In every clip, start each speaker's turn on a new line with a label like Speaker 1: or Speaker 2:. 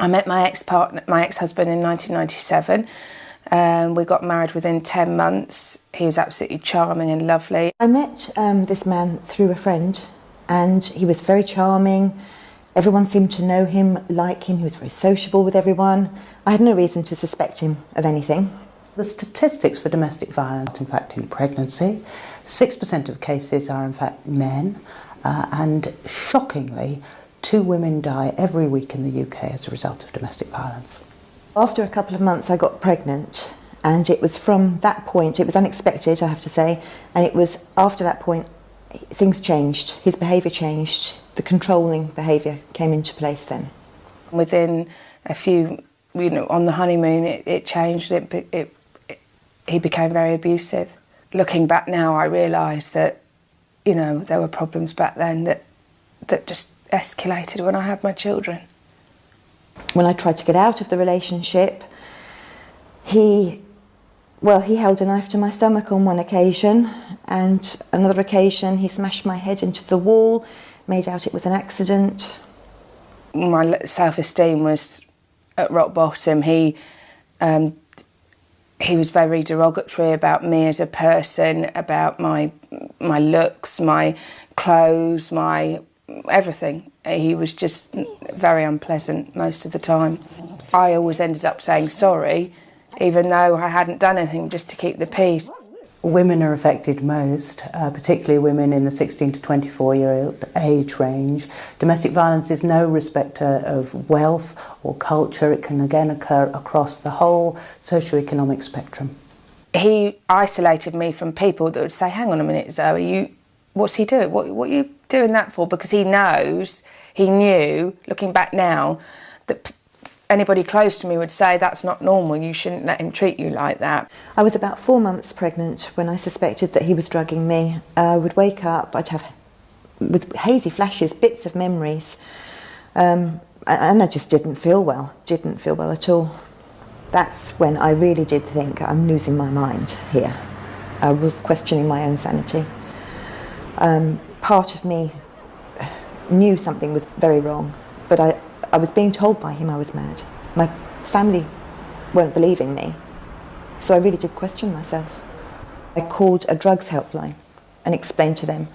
Speaker 1: I met my ex-husband in 1997. We got married within 10 months. He was absolutely charming and lovely.
Speaker 2: I met this man through a friend, and he was very charming. Everyone seemed to know him, like him. He was very sociable with everyone. I had no reason to suspect him of anything.
Speaker 3: The statistics for domestic violence, in fact, in pregnancy, 6% of cases are in fact men, and shockingly, 2 women die every week in the UK as a result of domestic violence.
Speaker 2: After a couple of months I got pregnant, and it was from that point, it was unexpected I have to say, and it was after that point things changed, his behaviour changed, the controlling behaviour came into place then.
Speaker 1: Within a few, on the honeymoon it changed, he became very abusive. Looking back now I realise that, there were problems back then that just escalated when I had my children.
Speaker 2: When I tried to get out of the relationship, he held a knife to my stomach on one occasion, and another occasion he smashed my head into the wall, made out it was an accident.
Speaker 1: My self-esteem was at rock bottom. He was very derogatory about me as a person, about my looks, my clothes, my everything. He was just very unpleasant most of the time. I always ended up saying sorry, even though I hadn't done anything, just to keep the peace.
Speaker 3: Women are affected most, particularly women in the 16 to 24-year-old age range. Domestic violence is no respecter of wealth or culture. It can again occur across the whole socio-economic spectrum.
Speaker 1: He isolated me from people that would say, hang on a minute, Zoe, what's he doing? What are you doing that for? Because he knew, looking back now, that anybody close to me would say that's not normal, you shouldn't let him treat you like that.
Speaker 2: I was about 4 months pregnant when I suspected that he was drugging me. I would wake up, I'd have, with hazy flashes, bits of memories, and I just didn't feel well at all. That's when I really did think I'm losing my mind here. I was questioning my own sanity. Part of me knew something was very wrong, but I was being told by him I was mad. My family weren't believing me, so I really did question myself. I called a drugs helpline and explained to them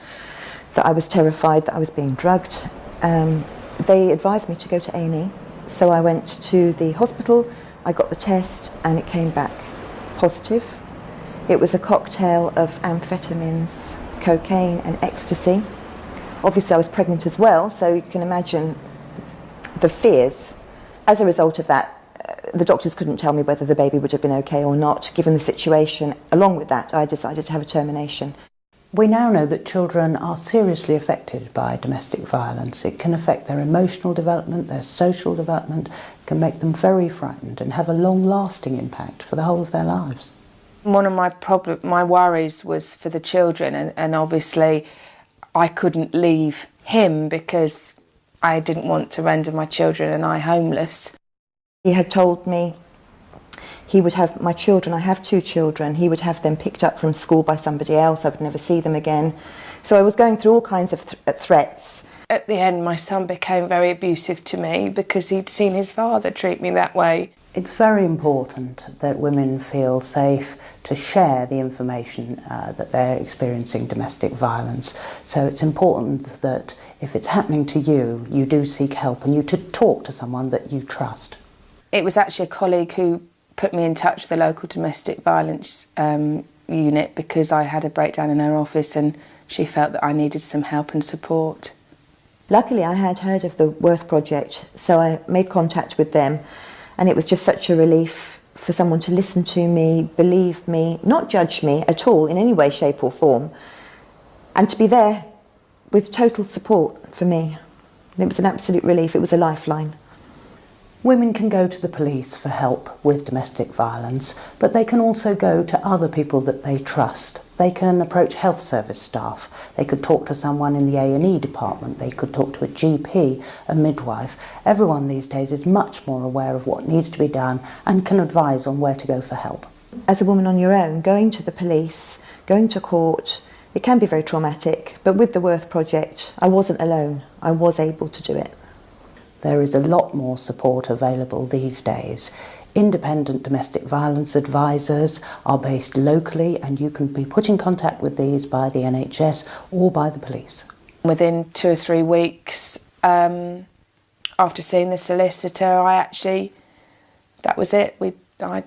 Speaker 2: that I was terrified that I was being drugged. They advised me to go to A&E, so I went to the hospital, I got the test, and it came back positive. It was a cocktail of amphetamines, cocaine and ecstasy. Obviously I was pregnant as well, so you can imagine the fears. As a result of that, the doctors couldn't tell me whether the baby would have been okay or not. Given the situation, along with that, I decided to have a termination.
Speaker 3: We now know that children are seriously affected by domestic violence. It can affect their emotional development, their social development, it can make them very frightened and have a long-lasting impact for the whole of their lives.
Speaker 1: One of my worries was for the children, and obviously I couldn't leave him because I didn't want to render my children and I homeless.
Speaker 2: He had told me he would have my children, I have 2 children, he would have them picked up from school by somebody else, I would never see them again. So I was going through all kinds of threats.
Speaker 1: At the end my son became very abusive to me because he'd seen his father treat me that way.
Speaker 3: It's very important that women feel safe to share the information that they're experiencing domestic violence. So it's important that if it's happening to you, you do seek help and you to talk to someone that you trust.
Speaker 1: It was actually a colleague who put me in touch with the local domestic violence unit because I had a breakdown in her office and she felt that I needed some help and support.
Speaker 2: Luckily I had heard of the Worth Project, so I made contact with them. And it was just such a relief for someone to listen to me, believe me, not judge me at all in any way, shape or form, and to be there with total support for me. It was an absolute relief, it was a lifeline.
Speaker 3: Women can go to the police for help with domestic violence, but they can also go to other people that they trust. They can approach health service staff, they could talk to someone in the A&E department, they could talk to a GP, a midwife. Everyone these days is much more aware of what needs to be done and can advise on where to go for help.
Speaker 2: As a woman on your own, going to the police, going to court, it can be very traumatic, but with the Worth Project, I wasn't alone. I was able to do it.
Speaker 3: There is a lot more support available these days. Independent domestic violence advisors are based locally, and you can be put in contact with these by the NHS or by the police.
Speaker 1: Within 2 or 3 weeks after seeing the solicitor, that was it. I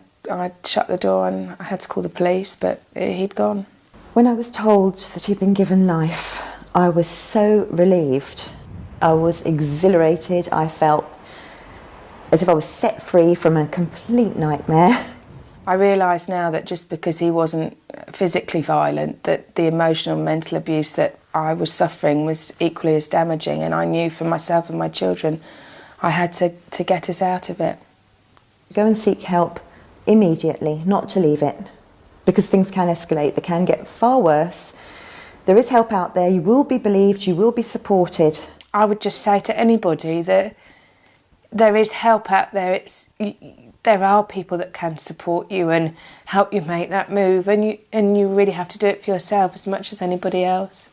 Speaker 1: shut the door and I had to call the police, but he'd gone.
Speaker 2: When I was told that he'd been given life, I was so relieved. I was exhilarated. I felt as if I was set free from a complete nightmare.
Speaker 1: I realise now that just because he wasn't physically violent, that the emotional and mental abuse that I was suffering was equally as damaging, and I knew for myself and my children I had to get us out of it.
Speaker 2: Go and seek help immediately, not to leave it, because things can escalate, they can get far worse. There is help out there, you will be believed, you will be supported.
Speaker 1: I would just say to anybody that there is help out there. There are people that can support you and help you make that move, and you really have to do it for yourself as much as anybody else.